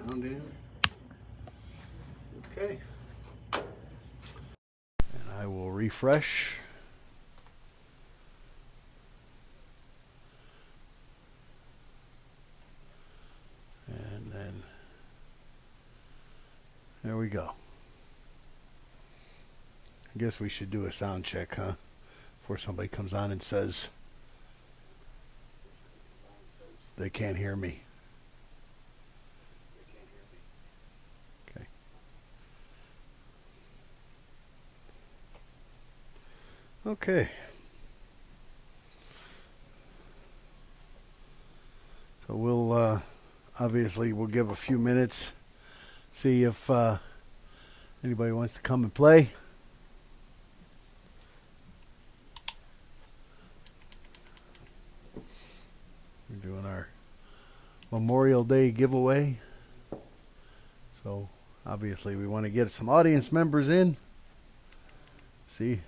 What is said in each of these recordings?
sound in. Okay. And I will refresh. And then there we go. I guess we should do a sound check, huh? Before somebody comes on and says they can't hear me. Okay. Okay. So we'll obviously we'll give a few minutes, see if anybody wants to come and play. We're doing our Memorial Day giveaway. So obviously we want to get some audience members in. See.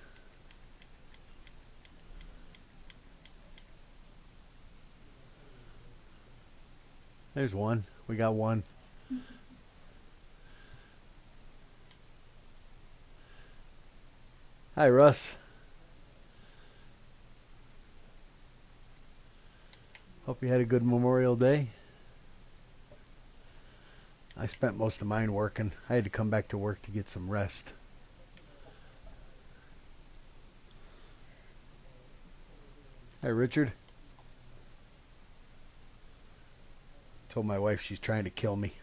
There's one. We got one. Hi, Russ. Hope you had a good Memorial Day. I spent most of mine working. I had to come back to work to get some rest. Hi, Richard. Told my wife she's trying to kill me.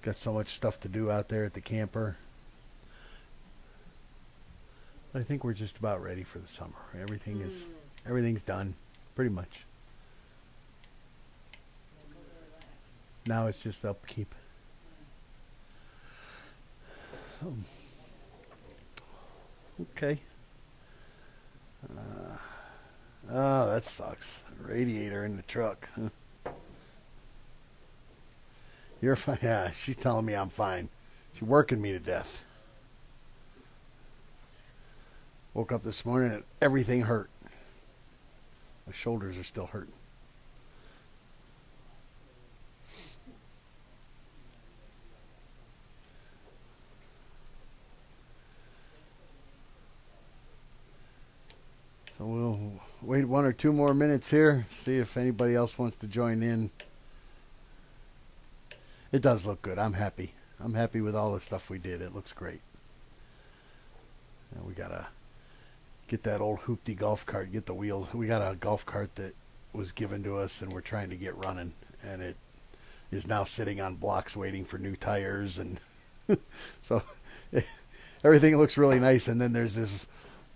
Got so much stuff to do out there at the camper. But I think we're just about ready for the summer. Everything's done, pretty much. Now it's just upkeep. Okay. Oh, that sucks. Radiator in the truck. You're fine. Yeah, she's telling me I'm fine. She's working me to death. Woke up this morning and everything hurt. My shoulders are still hurting. So we'll wait 1 or 2 more minutes here, see if anybody else wants to join in. It does look good. I'm happy. I'm happy with all the stuff we did. It looks great. And we gotta get that old hoopty golf cart, get the wheels. We got a golf cart that was given to us and we're trying to get running, and it is now sitting on blocks waiting for new tires, and so everything looks really nice. And then there's this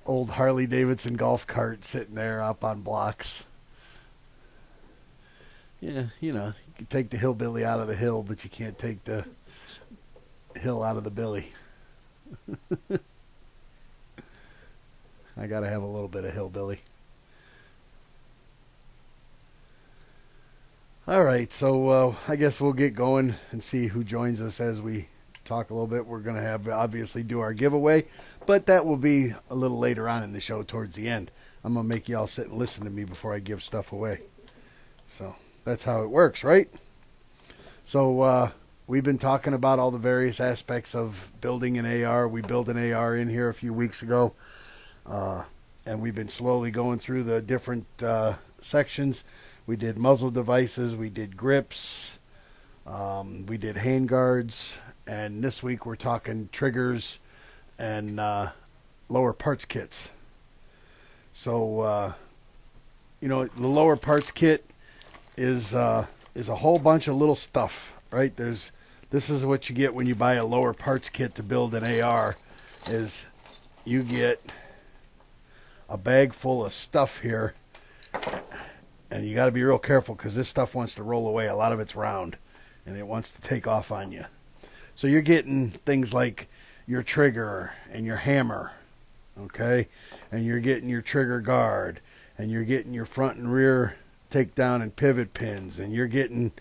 old Harley Davidson golf cart sitting there up on blocks. Yeah, you know, you can take the hillbilly out of the hill, but you can't take the hill out of the billy. I got to have a little bit of hillbilly. All right, so I guess we'll get going and see who joins us as we talk a little bit. We're going to have obviously do our giveaway, but that will be a little later on in the show towards the end. I'm going to make you all sit and listen to me before I give stuff away. So that's how it works, right? So we've been talking about all the various aspects of building an AR. We built an AR in here a few weeks ago, and we've been slowly going through the different sections. We did muzzle devices, we did grips, we did handguards, and this week we're talking triggers and lower parts kits. So, you know, the lower parts kit is a whole bunch of little stuff, right? This is what you get when you buy a lower parts kit to build an AR, is you get a bag full of stuff here, and you got to be real careful because this stuff wants to roll away. A lot of it's round, and it wants to take off on you. So you're getting things like your trigger and your hammer, okay? And you're getting your trigger guard, and you're getting your front and rear takedown and pivot pins, and you're getting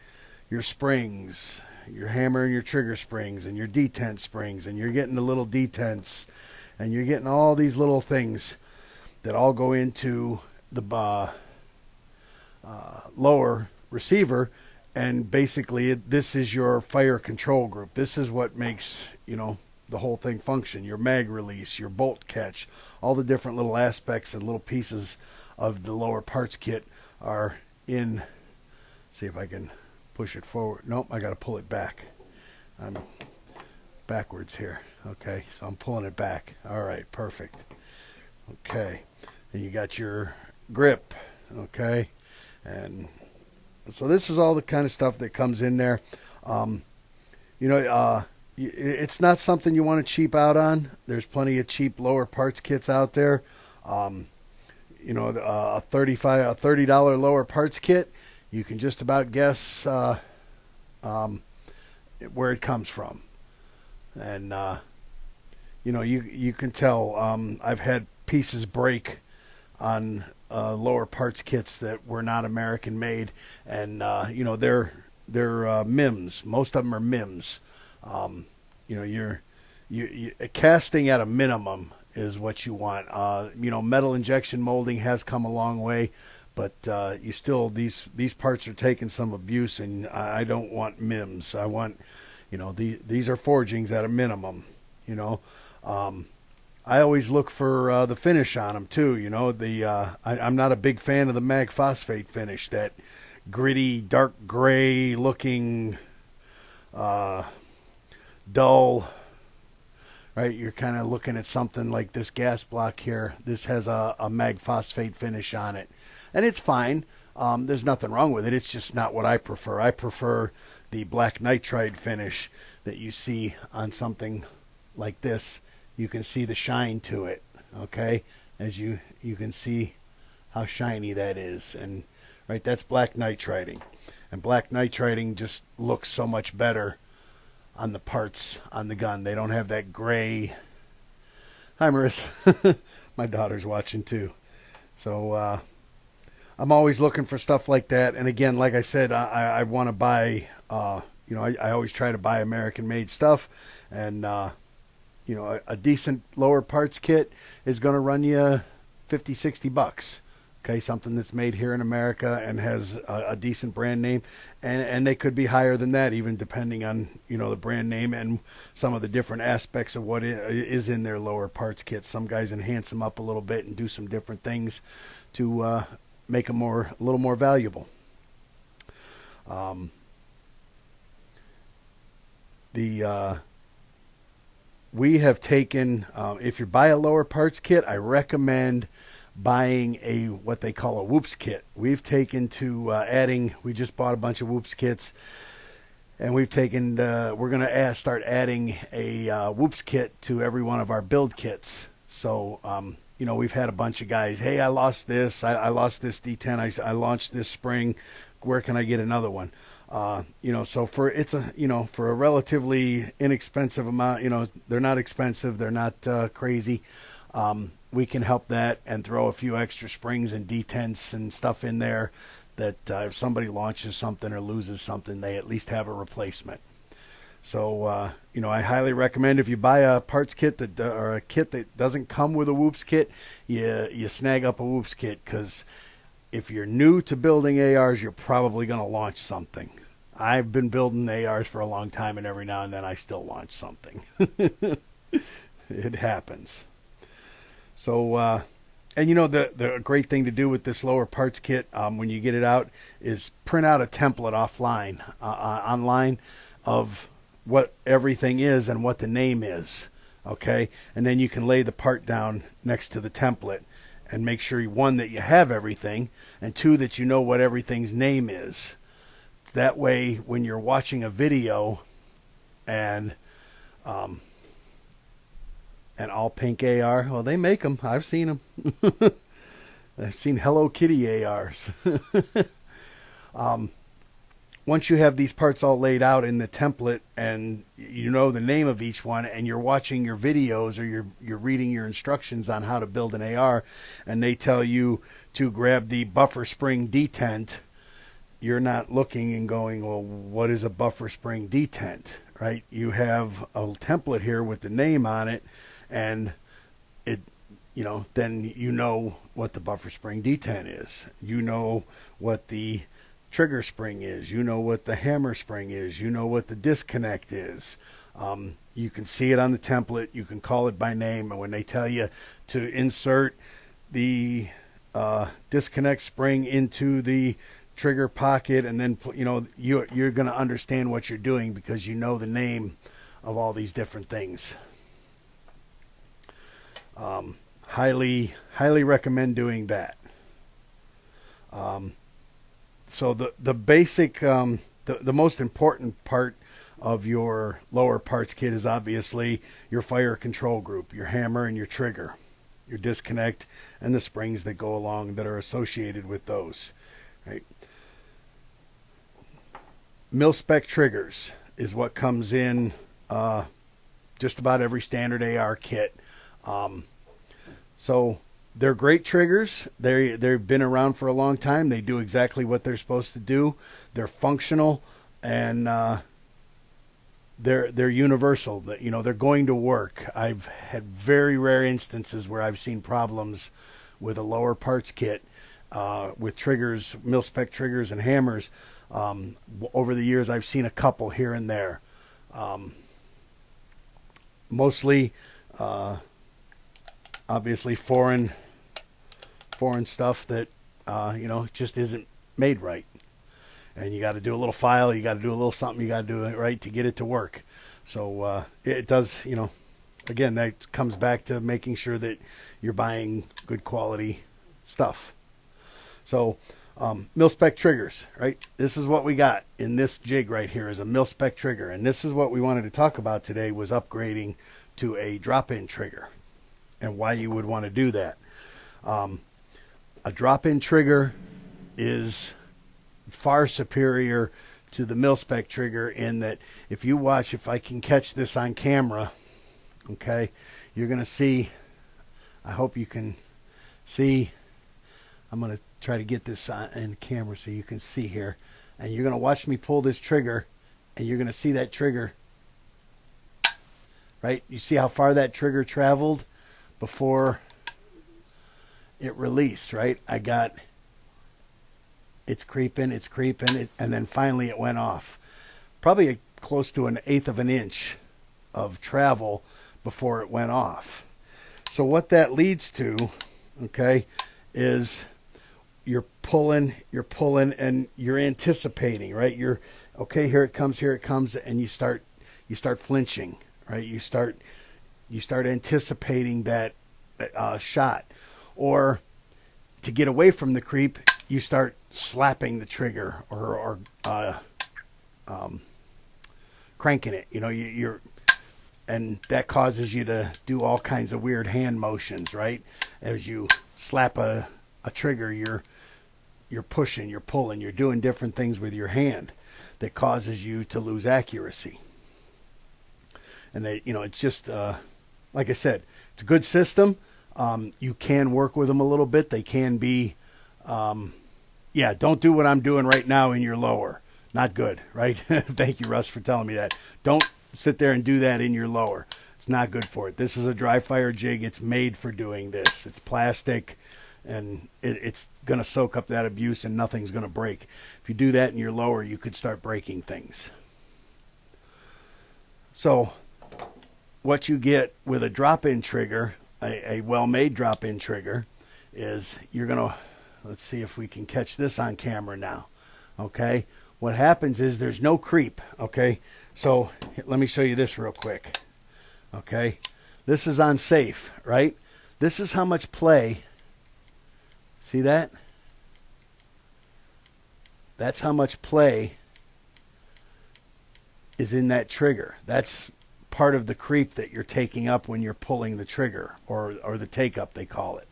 your springs, your hammer and your trigger springs, and your detent springs, and you're getting the little detents, and you're getting all these little things that all go into the lower receiver, and basically this is your fire control group. This is what makes, the whole thing function. Your mag release, your bolt catch, all the different little aspects and little pieces of the lower parts kit are in. See if I can push it forward. Nope, I got to pull it back. I'm backwards here. Okay, so I'm pulling it back. All right, perfect. Okay, and you got your grip. Okay, and so this is all the kind of stuff that comes in there. It's not something you want to cheap out on. There's plenty of cheap lower parts kits out there. A $30 lower parts kit, you can just about guess where it comes from, and you can tell. I've had pieces break on lower parts kits that were not American made, and they're MIMs. Most of them are MIMs. You're casting at a minimum is what you want. Metal injection molding has come a long way, but you still these parts are taking some abuse, and I don't want MIMs. I want, these are forgings at a minimum. I always look for the finish on them too. I'm not a big fan of the mag phosphate finish, that gritty, dark gray looking, dull. Right, you're kind of looking at something like this gas block here. This has a mag phosphate finish on it, and it's fine. There's nothing wrong with it. It's just not what I prefer. I prefer the black nitride finish that you see on something like this. You can see the shine to it, okay? As you can see how shiny that is. And right, that's black nitriding. And black nitriding just looks so much better on the parts on the gun. They don't have that gray. Hi, Marissa. My daughter's watching too. So I'm always looking for stuff like that. And again, like I said, I want to buy, I always try to buy American-made stuff. And, a decent lower parts kit is going to run you $50-$60. Okay, something that's made here in America and has a decent brand name, and they could be higher than that, even depending on the brand name and some of the different aspects of what is in their lower parts kits. Some guys enhance them up a little bit and do some different things to make them a little more valuable. We have taken, if you buy a lower parts kit, I recommend buying what they call a whoops kit. We've taken to we just bought a bunch of whoops kits, and we're going to start adding a whoops kit to every one of our build kits. So, we've had a bunch of guys, hey, I lost this, I lost this D10, I launched this spring, where can I get another one? So for a relatively inexpensive amount, they're not expensive, they're not crazy. We can help that and throw a few extra springs and detents and stuff in there that if somebody launches something or loses something, they at least have a replacement. So, I highly recommend, if you buy a parts kit or a kit that doesn't come with a whoops kit, you snag up a whoops kit, because if you're new to building ARs, you're probably going to launch something. I've been building ARs for a long time, and every now and then I still launch something. It happens. So, the great thing to do with this lower parts kit, when you get it out, is print out a template online of what everything is and what the name is, okay? And then you can lay the part down next to the template and make sure, one, that you have everything, and two, that you know what everything's name is. That way, when you're watching a video and an all pink AR, well, they make them. I've seen them. I've seen Hello Kitty ARs. Once you have these parts all laid out in the template, and you know the name of each one, and you're watching your videos, or you're reading your instructions on how to build an AR, and they tell you to grab the buffer spring detent, you're not looking and going, well, what is a buffer spring detent, right? You have a template here with the name on it, and then you know what the buffer spring detent is. You know what the trigger spring is. You know what the hammer spring is. You know what the disconnect is. You can see it on the template. You can call it by name. And when they tell you to insert the disconnect spring into the trigger pocket, and then you're going to understand what you're doing because you know the name of all these different things. Highly recommend doing that. So the basic, the most important part of your lower parts kit is obviously your fire control group, your hammer and your trigger, your disconnect, and the springs that go along that are associated with those. Right. Mil-spec triggers is what comes in just about every standard AR kit. So they're great triggers. They've been around for a long time. They do exactly what they're supposed to do. They're functional, and they're universal. They're going to work. I've had very rare instances where I've seen problems with a lower parts kit with triggers, mil-spec triggers and hammers. Over the years, I've seen a couple here and there. Mostly, obviously, foreign stuff that just isn't made right. And you got to do a little file, you got to do a little something, you got to do it right to get it to work. So it does, again, that comes back to making sure that you're buying good quality stuff. So mil-spec triggers, right? This is what we got in this jig right here is a mil-spec trigger. And this is what we wanted to talk about today, was upgrading to a drop-in trigger and why you would want to do that. A drop-in trigger is far superior to the mil-spec trigger in that if you watch, if I can catch this on camera, okay, you're going to see, I hope you can see, I'm going to try to get this on in camera so you can see here, and you're going to watch me pull this trigger, and you're going to see that trigger, right? You see how far that trigger traveled before it released, right? It's creeping, and then finally it went off. Probably close to 1/8 of an inch of travel before it went off. So what that leads to, okay, is you're pulling, and you're anticipating, right? You're, okay, here it comes, and you start flinching, right? You start anticipating that shot. Or to get away from the creep, you start slapping the trigger or cranking it. You're and that causes you to do all kinds of weird hand motions, right? As you slap a trigger, you're pushing, you're pulling, you're doing different things with your hand that causes you to lose accuracy. And it's just like I said, it's a good system. You can work with them a little bit. They can be, don't do what I'm doing right now in your lower. Not good, right? Thank you, Russ, for telling me that. Don't sit there and do that in your lower. It's not good for it. This is a dry fire jig. It's made for doing this. It's plastic, and it's going to soak up that abuse, and nothing's going to break. If you do that in your lower, you could start breaking things. So what you get with a drop-in trigger, a well-made drop-in trigger, is you're going to, let's see if we can catch this on camera now. Okay, what happens is there's no creep. Okay, so let me show you this real quick. Okay, this is on safe, right? This is how much play, see that? That's how much play is in that trigger. That's part of the creep that you're taking up when you're pulling the trigger, or the take up, they call it.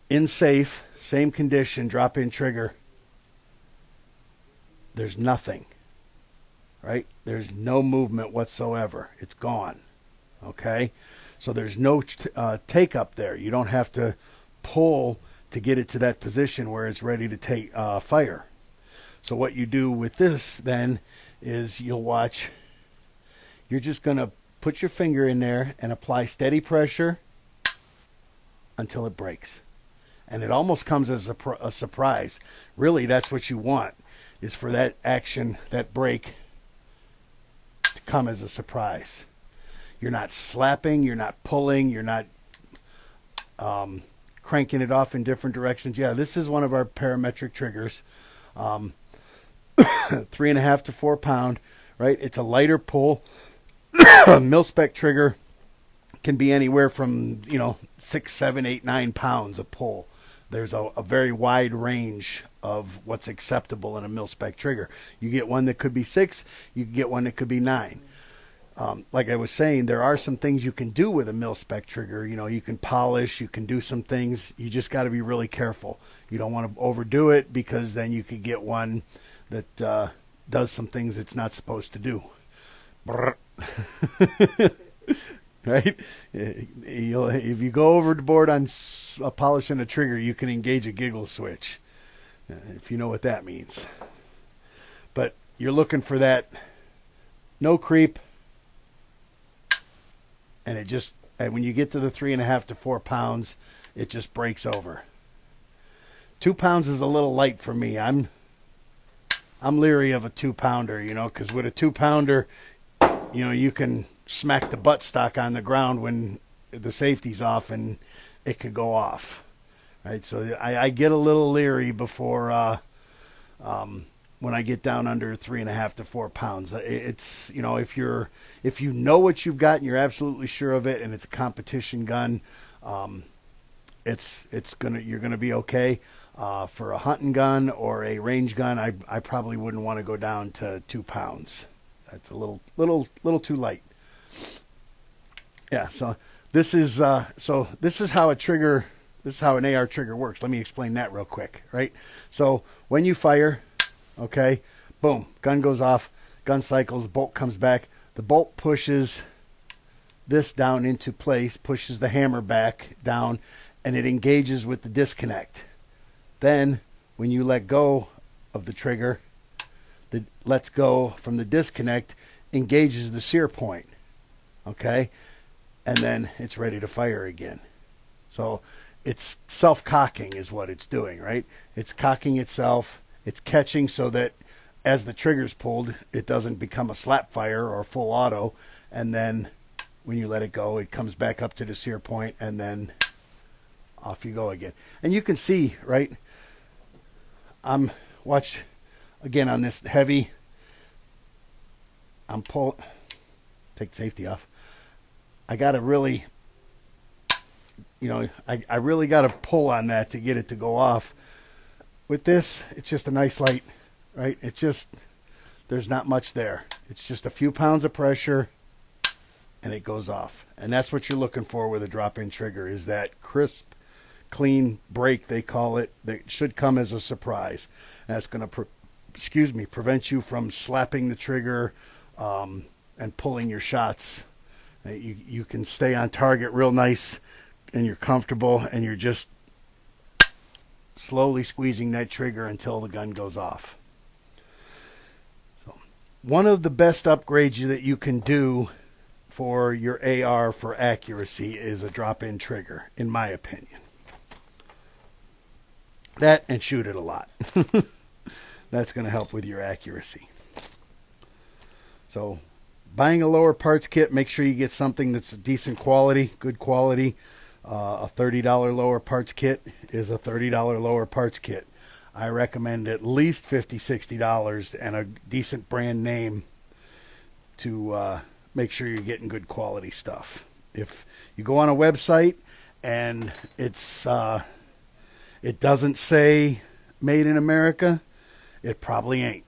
In safe, same condition, drop-in trigger, there's nothing, right? There's no movement whatsoever. It's gone, okay? So there's no take up there. You don't have to pull to get it to that position where it's ready to take fire. So what you do with this then is you'll watch, you're just going to put your finger in there and apply steady pressure until it breaks. and it almost comes as a surprise. Really, that's what you want, is for that action, that break, to come as a surprise. You're not slapping, you're not pulling, you're not cranking it off in different directions. Yeah, this is one of our parametric triggers. 3.5 to 4 pound, right? It's a lighter pull. Mil-spec trigger can be anywhere from 6, 7, 8, 9 pounds a pull. There's a very wide range of what's acceptable in a mil-spec trigger. You get one that could be 6, you can get one that could be 9. Like I was saying, there are some things you can do with a mil-spec trigger. You can polish, you can do some things. You just got to be really careful. You don't want to overdo it, because then you could get one that does some things it's not supposed to do. Right? If you go overboard on polishing a trigger, you can engage a giggle switch, if you know what that means. But you're looking for that no creep, and when you get to the 3.5 to 4 pounds, it just breaks over. 2 pounds is a little light for me. I'm leery of a 2-pounder, because with a 2-pounder, you can smack the buttstock on the ground when the safety's off, and it could go off. Right? So I get a little leery before when I get down under 3.5 to 4 pounds. It's if you know what you've got and you're absolutely sure of it, and it's a competition gun, you're gonna be okay. For a hunting gun or a range gun, I probably wouldn't want to go down to 2 pounds. That's a little too light. Yeah. So this is how an AR trigger works. Let me explain that real quick. Right. So when you fire, okay, boom, gun goes off, gun cycles, bolt comes back. The bolt pushes this down into place, pushes the hammer back down, and it engages with the disconnect. Then, when you let go of the trigger, that lets go from the disconnect, engages the sear point, okay? And then it's ready to fire again. So it's self-cocking is what it's doing, right? It's cocking itself. It's catching so that as the trigger's pulled, it doesn't become a slap fire or full auto. And then when you let it go, it comes back up to the sear point, and then off you go again. And you can see, right? Watch again on this heavy. Take the safety off. I got to really, I really got to pull on that to get it to go off. With this, it's just a nice light, right? There's not much there. It's just a few pounds of pressure, and it goes off. And that's what you're looking for with a drop-in trigger, is that crisp, clean break, they call it, that should come as a surprise. And that's going to prevent you from slapping the trigger and pulling your shots. You can stay on target real nice, and you're comfortable, and you're just slowly squeezing that trigger until the gun goes off. So, one of the best upgrades that you can do for your AR for accuracy is a drop-in trigger, in my opinion. That and shoot it a lot. That's going to help with your accuracy. So, buying a lower parts kit, make sure you get something that's decent quality, good quality. A $30 lower parts kit is a $30 lower parts kit. I recommend at least $50, $60 and a decent brand name to make sure you're getting good quality stuff. If you go on a website and it doesn't say made in America, it probably ain't.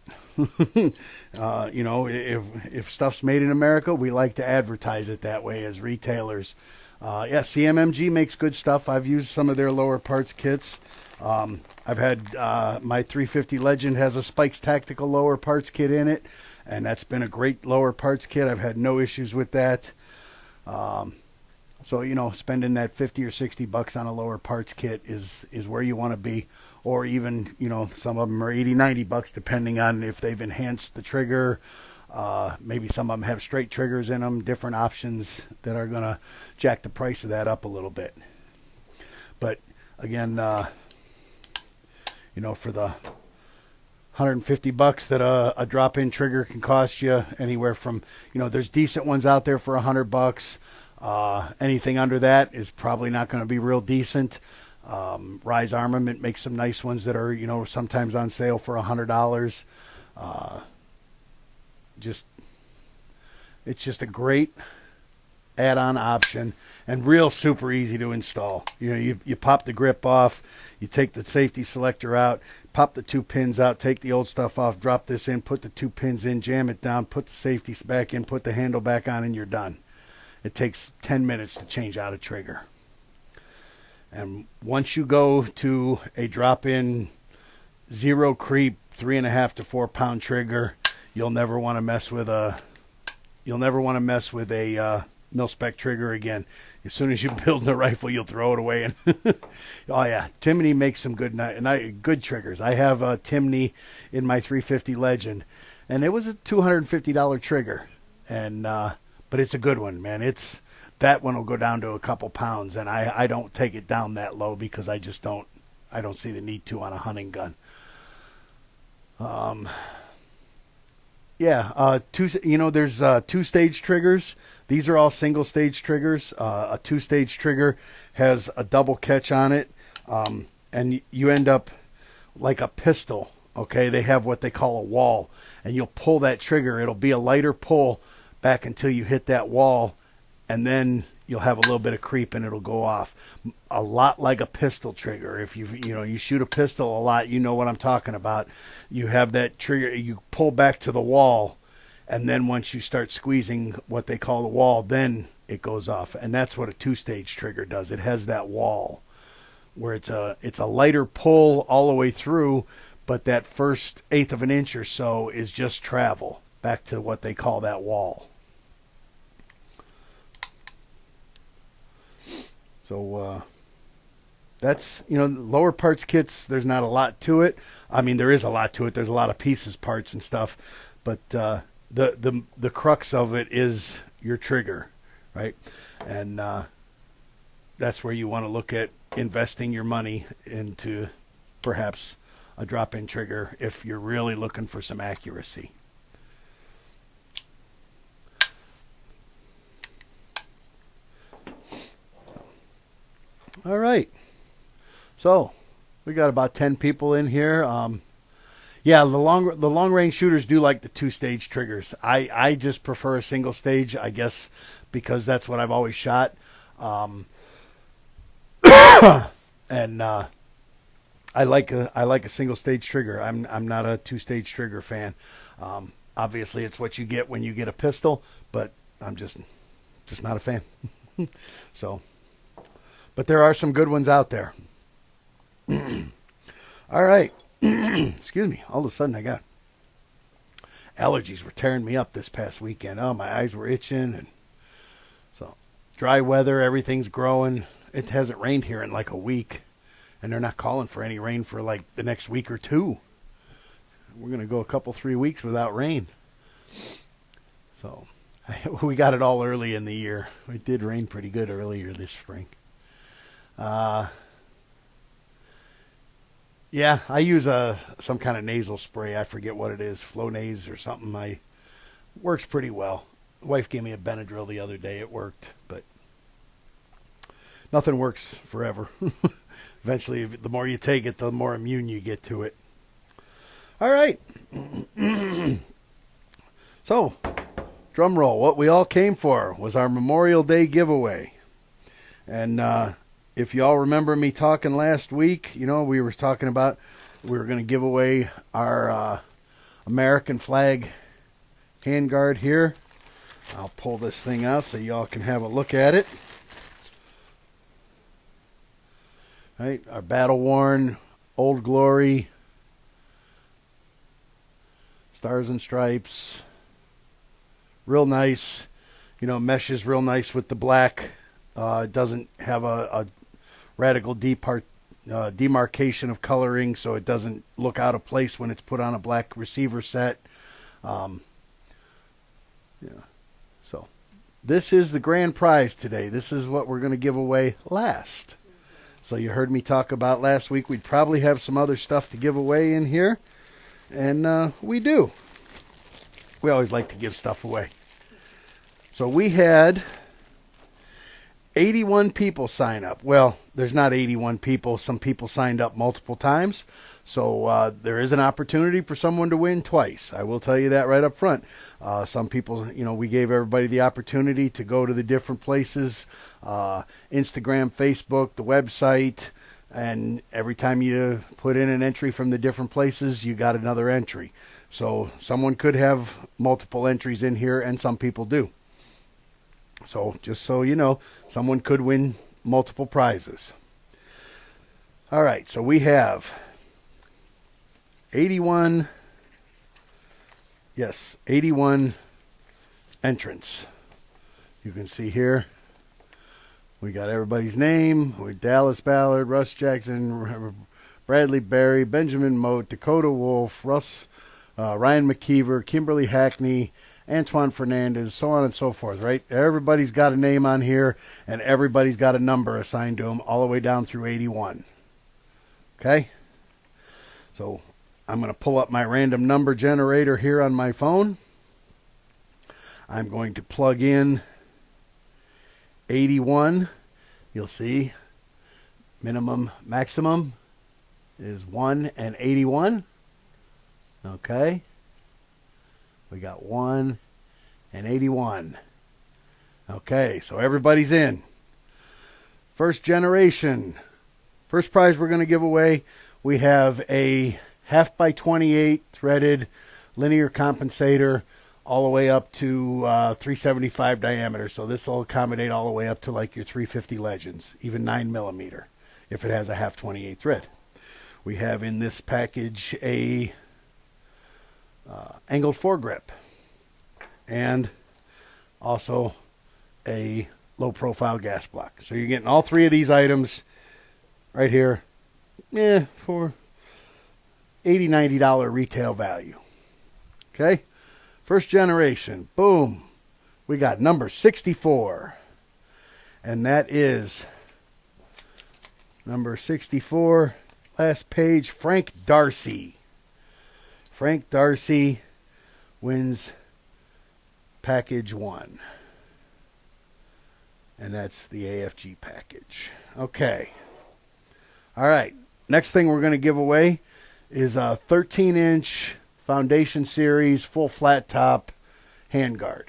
If stuff's made in America, we like to advertise it that way as retailers. CMMG makes good stuff. I've used some of their lower parts kits. I've had my 350 Legend has a Spikes Tactical lower parts kit in it, and that's been a great lower parts kit. I've had no issues with that. So, spending that 50 or 60 bucks on a lower parts kit is where you want to be. Or even, some of them are 80, 90 bucks depending on if they've enhanced the trigger. Maybe some of them have straight triggers in them, different options that are going to jack the price of that up a little bit. But Again, for the $150 that a drop-in trigger can cost you, anywhere from, there's decent ones out there for $100. Anything under that is probably not going to be real decent. Rise Armament makes some nice ones that are, sometimes on sale for $100. It's just a great add-on option and real super easy to install. You pop the grip off, you take the safety selector out, pop the 2 pins out, take the old stuff off, drop this in, put the 2 pins in, jam it down, put the safety back in, put the handle back on, and you're done. It takes 10 minutes to change out a trigger. And once you go to a drop-in, zero creep, 3.5 to 4 pound trigger, you'll never want to mess with a mil-spec trigger again. As soon as you build the rifle, you'll throw it away. And oh yeah, Timney makes some good triggers. I have a Timney in my 350 Legend, and it was a $250 trigger, and but it's a good one, man. That one will go down to a couple pounds, and I don't take it down that low because I don't see the need to on a hunting gun. There's 2-stage triggers. These are all single-stage triggers. A 2-stage trigger has a double catch on it, and you end up like a pistol, okay? They have what they call a wall, and you'll pull that trigger. It'll be a lighter pull back until you hit that wall, and then you'll have a little bit of creep and it'll go off. A lot like a pistol trigger. If you shoot a pistol a lot, you know what I'm talking about. You have that trigger, you pull back to the wall, and then once you start squeezing what they call the wall, then it goes off. And that's what a 2-stage trigger does. It has that wall where it's a lighter pull all the way through, but that first 1/8 of an inch or so is just travel back to what they call that wall. So that's, lower parts kits, there's not a lot to it. I mean, there is a lot to it. There's a lot of pieces, parts, and stuff. But the crux of it is your trigger, right? And that's where you want to look at investing your money into perhaps a drop-in trigger if you're really looking for some accuracy. All right. So we got about 10 people in here. The long range shooters do like the 2-stage triggers. I just prefer a single stage, I guess, because that's what I've always shot. And I like a single stage trigger. I'm not a 2-stage trigger fan. Obviously, it's what you get when you get a pistol, but I'm just not a fan. So. But there are some good ones out there. All right. Excuse me. All of a sudden I got allergies were tearing me up this past weekend. Oh, my eyes were itching. And so dry weather, everything's growing. It hasn't rained here in like a week. And they're not calling for any rain for like the next week or two. We're going to go a couple, 3 weeks without rain. So we got it all early in the year. It did rain pretty good earlier this spring. I use some kind of nasal spray. I forget what it is, Flonase or something. Works pretty well. Wife gave me a Benadryl the other day. It worked, but nothing works forever. Eventually, the more you take it, the more immune you get to it. All right. So, drum roll. What we all came for was our Memorial Day giveaway. And if you all remember me talking last week, we were talking about we were going to give away our American flag handguard here. I'll pull this thing out so y'all can have a look at it. Right, our battle-worn Old Glory Stars and Stripes. Real nice. Meshes real nice with the black. It doesn't have a radical demarcation of coloring, so it doesn't look out of place when it's put on a black receiver set. So this is the grand prize today. This is what we're going to give away last. So you heard me talk about last week. We'd probably have some other stuff to give away in here. And we do. We always like to give stuff away. So we had 81 people sign up. Well, there's not 81 people. Some people signed up multiple times. So there is an opportunity for someone to win twice. I will tell you that right up front. Some people, we gave everybody the opportunity to go to the different places, Instagram, Facebook, the website, and every time you put in an entry from the different places, you got another entry. So someone could have multiple entries in here, and some people do. So just so you know, someone could win multiple prizes. All right, so we have 81 entrants. You can see here, we got everybody's name. We Dallas Ballard, Russ Jackson, Bradley Berry, Benjamin Moat, Dakota Wolf, Ryan McKeever, Kimberly Hackney, Antoine Fernandez, so on and so forth, right? Everybody's got a name on here, and everybody's got a number assigned to them all the way down through 81. Okay? So I'm going to pull up my random number generator here on my phone. I'm going to plug in 81. You'll see minimum, maximum is 1 and 81. Okay? We got 1 and 81. Okay, so everybody's in. First generation. First prize we're going to give away, we have a 1/2x28 threaded linear compensator all the way up to 375 diameter. So this will accommodate all the way up to like your 350 Legends, even 9mm, if it has a 1/2/28 thread. We have in this package a angled foregrip, and also a low profile gas block. So you're getting all three of these items right here, for $80, $90 retail value. Okay, first generation, boom, we got number 64, and that is number 64, last page, Frank Darcy. Frank Darcy wins package 1. And that's the AFG package. Okay. All right. Next thing we're going to give away is a 13-inch Foundation Series full flat top handguard.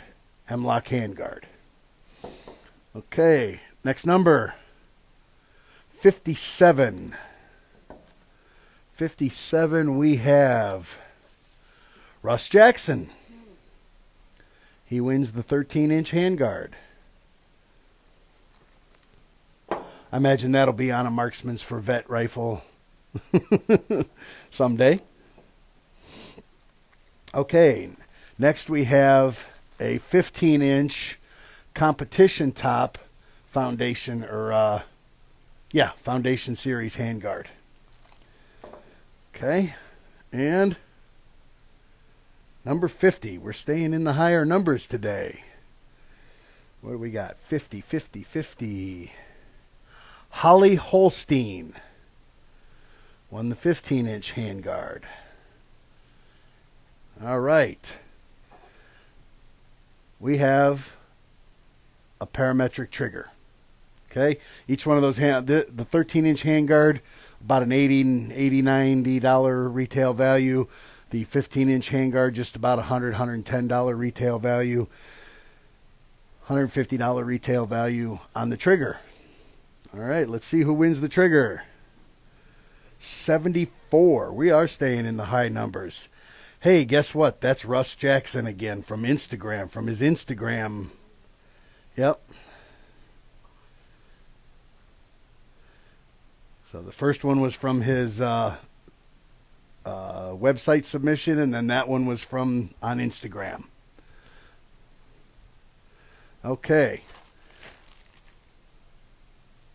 Hemlock handguard. Okay. Next number. 57. 57 we have Russ Jackson. He wins the 13-inch handguard. I imagine that'll be on a Marksman's for Vet rifle someday. Okay, next we have a 15-inch competition top Foundation Foundation Series handguard. Okay, and number 50. We're staying in the higher numbers today. What do we got? 50, 50, 50. Holly Holstein won the 15-inch handguard. All right. We have a parametric trigger. Okay? Each one of those, the 13-inch handguard, about an $80, $90 retail value. The 15-inch handguard, just about $100, $110 retail value. $150 retail value on the trigger. All right, let's see who wins the trigger. 74. We are staying in the high numbers. Hey, guess what? That's Russ Jackson again from Instagram, from his Instagram. Yep. So the first one was from his website submission, and then that one was from on Instagram. Okay.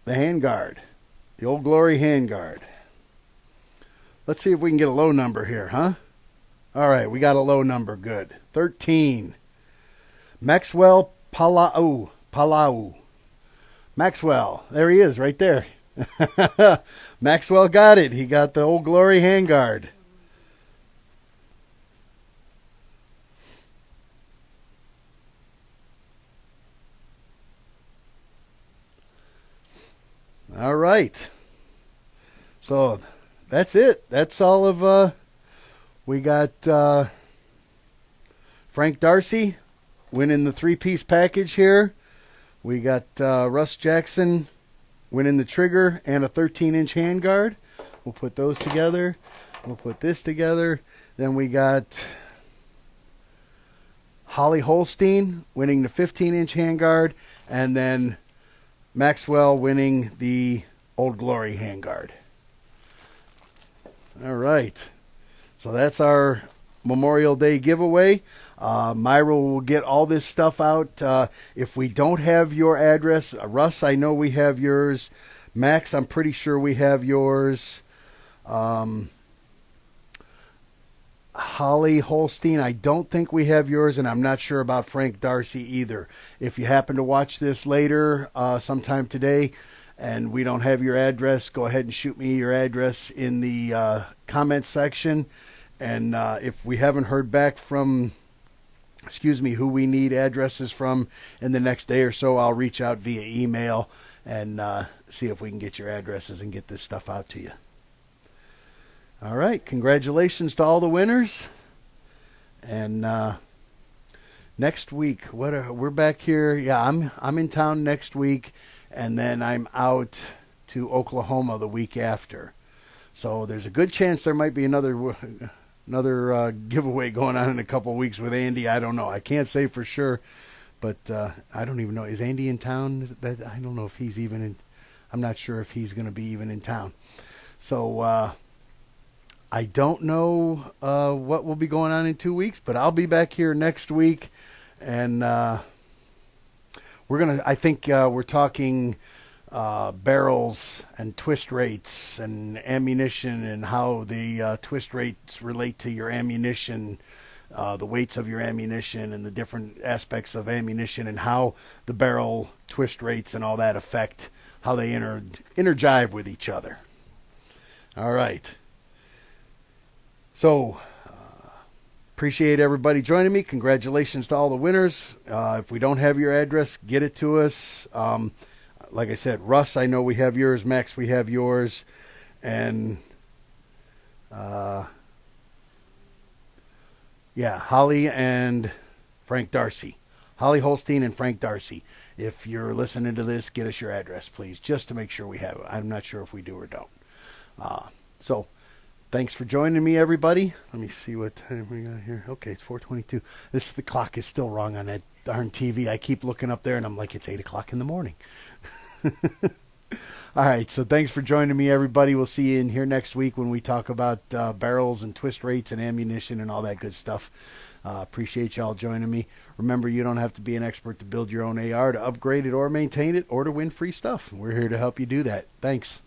The handguard. The Old Glory Handguard. Let's see if we can get a low number here, huh? All right, we got a low number. Good. 13. Maxwell Palau. Maxwell. There he is right there. Maxwell got it. He got the Old Glory Handguard. All right. So that's it. That's all of we got Frank Darcy winning the three-piece package here. We got Russ Jackson winning the trigger and a 13-inch handguard. We'll put those together. We'll put this together. Then we got Holly Holstein winning the 15-inch handguard, and then Maxwell winning the Old Glory handguard. All right. So that's our Memorial Day giveaway. Myra will get all this stuff out. If we don't have your address, Russ, I know we have yours. Max, I'm pretty sure we have yours. Holly Holstein, I don't think we have yours, and I'm not sure about Frank Darcy either. If you happen to watch this later, sometime today, and we don't have your address, go ahead and shoot me your address in the comments section. And if we haven't heard back from, who we need addresses from in the next day or so, I'll reach out via email and see if we can get your addresses and get this stuff out to you. All right. Congratulations to all the winners. And next week, we're back here. Yeah, I'm in town next week, and then I'm out to Oklahoma the week after. So there's a good chance there might be another giveaway going on in a couple of weeks with Andy. I don't know. I can't say for sure, but I don't even know. Is Andy in town? I don't know if he's even in. I'm not sure if he's going to be even in town. So I don't know what will be going on in 2 weeks, but I'll be back here next week, and we're gonna. I think we're talking barrels and twist rates and ammunition, and how the twist rates relate to your ammunition, the weights of your ammunition, and the different aspects of ammunition, and how the barrel twist rates and all that affect how they interjive with each other. All right. So, appreciate everybody joining me. Congratulations to all the winners. If we don't have your address, get it to us. Like I said, Russ, I know we have yours. Max, we have yours. And, Holly and Frank Darcy. Holly Holstein and Frank Darcy. If you're listening to this, get us your address, please, just to make sure we have it. I'm not sure if we do or don't. So, thanks for joining me, everybody. Let me see what time we got here. Okay, it's 4:22. The clock is still wrong on that darn TV. I keep looking up there, and I'm like, it's 8 o'clock in the morning. All right, so thanks for joining me, everybody. We'll see you in here next week when we talk about barrels and twist rates and ammunition and all that good stuff. Appreciate y'all joining me. Remember, you don't have to be an expert to build your own AR, to upgrade it or maintain it, or to win free stuff. We're here to help you do that. Thanks.